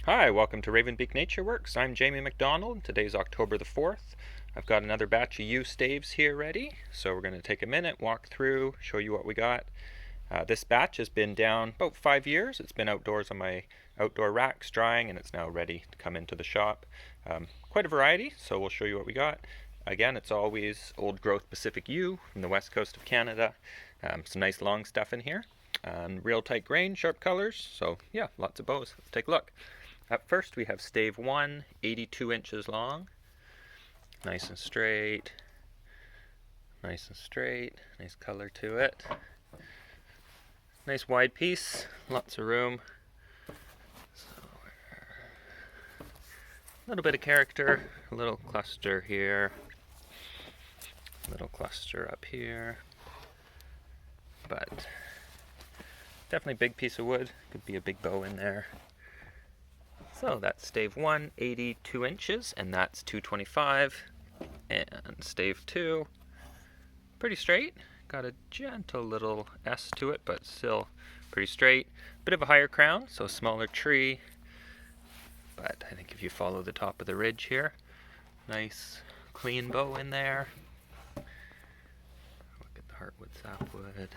Hi, welcome to Ravenbeak Nature Works. I'm Jamie McDonald. Today's October the 4th. I've got another batch of yew staves here ready, so we're going to take a minute, walk through, show you what we got. This batch has been down about 5 years. It's been outdoors on my outdoor racks drying, and it's now ready to come into the shop. Quite a variety, so we'll show you what we got. Again, it's always old growth Pacific yew from the west coast of Canada. Some nice long stuff in here. Real tight grain, sharp colors, so yeah, lots of bows. Let's take a look. Up first we have stave 1, 82 inches long. Nice and straight. Nice and straight. Nice color to it. Nice wide piece, lots of room. So, a little bit of character, a little cluster here, a little cluster up here, but definitely big piece of wood. Could be a big bow in there. So that's stave 1, 82 inches, and that's 225. And stave 2, pretty straight. Got a gentle little S to it, but still pretty straight. Bit of a higher crown, so smaller tree. But I think if you follow the top of the ridge here, nice clean bow in there. Look at the heartwood sapwood.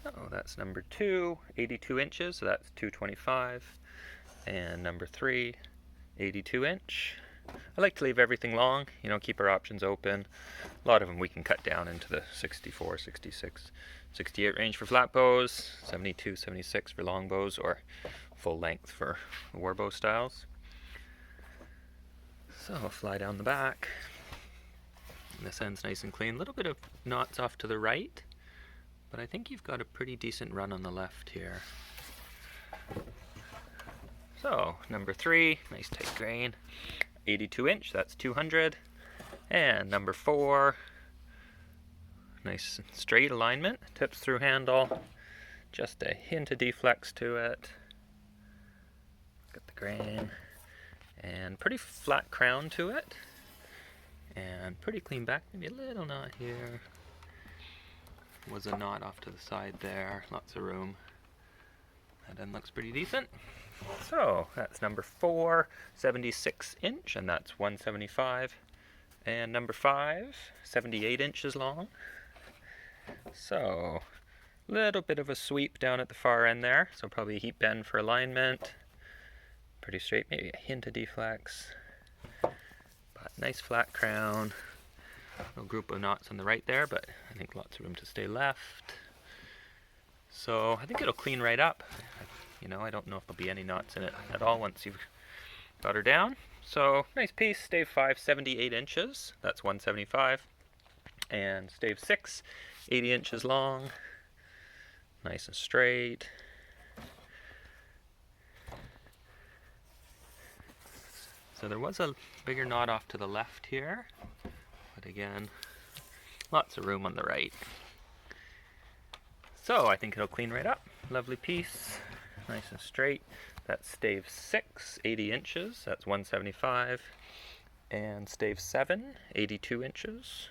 Oh, that's number 2, 82 inches, so that's 225. And number 3, 82 inch. I like to leave everything long, keep our options open. A lot of them we can cut down into the 64, 66, 68 range for flat bows, 72, 76 for long bows, or full length for war bow styles. So I'll fly down the back. This end's nice and clean. A little bit of knots off to the right, but I think you've got a pretty decent run on the left here. So, number 3, nice tight grain, 82 inch, that's 200. And number 4, nice straight alignment, tips through handle, just a hint of deflex to it. Look at the grain, and pretty flat crown to it, and pretty clean back, maybe a little knot here. Was a knot off to the side there, lots of room. That end looks pretty decent. So that's number 4, 76 inch, and that's 175. And number 5, 78 inches long. So a little bit of a sweep down at the far end there, so probably a heat bend for alignment. Pretty straight, maybe a hint of deflex. But nice flat crown. No group of knots on the right there, but I think lots of room to stay left. So I think it'll clean right up. I don't know if there'll be any knots in it at all once you've got her down. So nice piece, stave 5, 78 inches, that's 175. And stave 6, 80 inches long, nice and straight. So there was a bigger knot off to the left here, but again, lots of room on the right. So I think it'll clean right up. Lovely piece, nice and straight. That's stave 6, 80 inches, that's 175. And stave 7, 82 inches.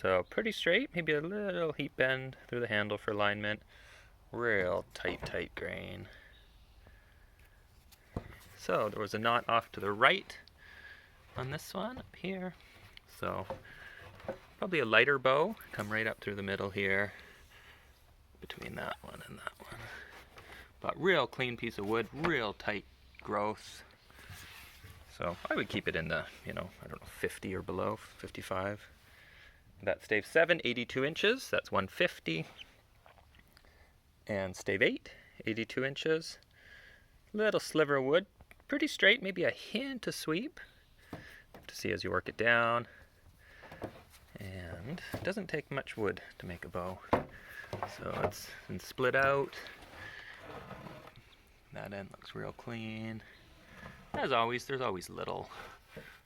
So pretty straight, maybe a little heat bend through the handle for alignment. Real tight grain. So there was a knot off to the right on this one up here. So probably a lighter bow, come right up through the middle here, between that one and that one. But real clean piece of wood, real tight growth. So I would keep it in the, 50 or below, 55. That's stave 7, 82 inches, that's 150. And stave 8, 82 inches. Little sliver of wood, pretty straight, maybe a hint of sweep. You have to see as you work it down. And it doesn't take much wood to make a bow. So it's been split out. That end looks real clean. As always, there's always little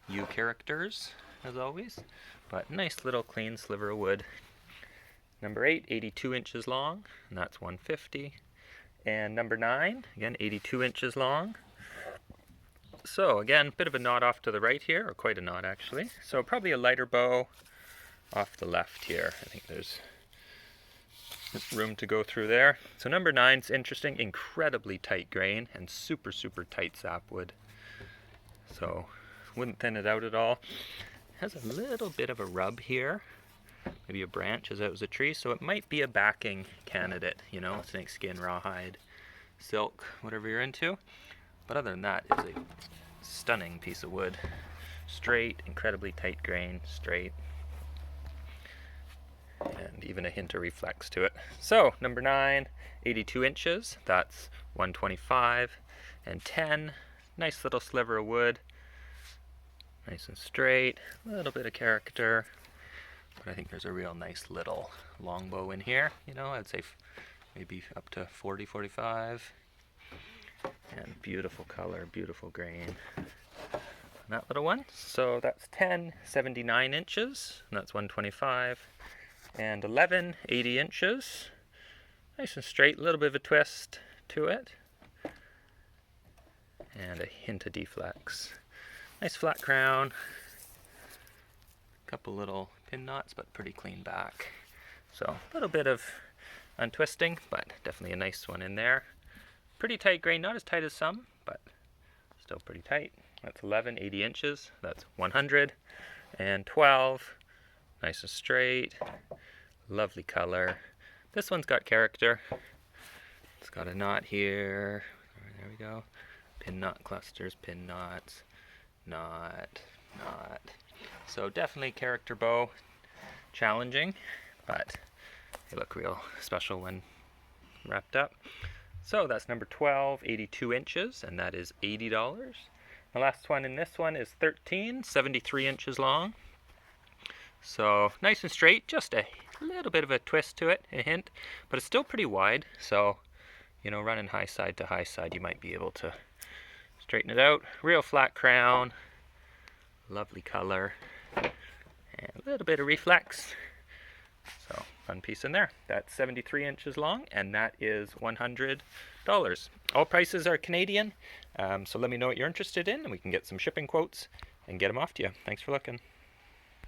yew characters, as always. But nice little clean sliver of wood. Number 8, 82 inches long, and that's 150. And number 9, again, 82 inches long. So again, bit of a knot off to the right here, or quite a knot actually. So probably a lighter bow off the left here. I think there's room to go through there. So number 9's interesting, incredibly tight grain and super tight sapwood. So wouldn't thin it out at all. Has a little bit of a rub here. Maybe a branch as out as a tree, so it might be a backing candidate, you know, snake skin, rawhide, silk, whatever you're into. But other than that, it's a stunning piece of wood. Straight, incredibly tight grain, straight. And even a hint of reflex to it. So, number 9, 82 inches, that's 125, and 10, nice little sliver of wood, nice and straight, a little bit of character, but I think there's a real nice little longbow in here, you know, I'd say maybe up to 40, 45, and beautiful color, beautiful grain. That little one, so that's 10, 79 inches, and that's 125. And 11, 80 inches, nice and straight, a little bit of a twist to it, and a hint of deflex. Nice flat crown, couple little pin knots, but pretty clean back. So a little bit of untwisting, but definitely a nice one in there. Pretty tight grain, not as tight as some, but still pretty tight. That's 11, 80 inches, that's 100, and 12, nice and straight. Lovely color. This one's got character. It's got a knot here. There we go. Pin knot clusters, pin knots, knot, knot. So definitely character bow. Challenging, but they look real special when wrapped up. So that's number 12, 82 inches, and that is $80. The last one in this one is 13, 73 inches long. So nice and straight, just a little bit of a twist to it, a hint, but it's still pretty wide, so, you know, running high side to high side, you might be able to straighten it out. Real flat crown, lovely color, and a little bit of reflex. So, fun piece in there. That's 73 inches long, and that is $100. All prices are Canadian, so let me know what you're interested in, and we can get some shipping quotes and get them off to you. Thanks for looking.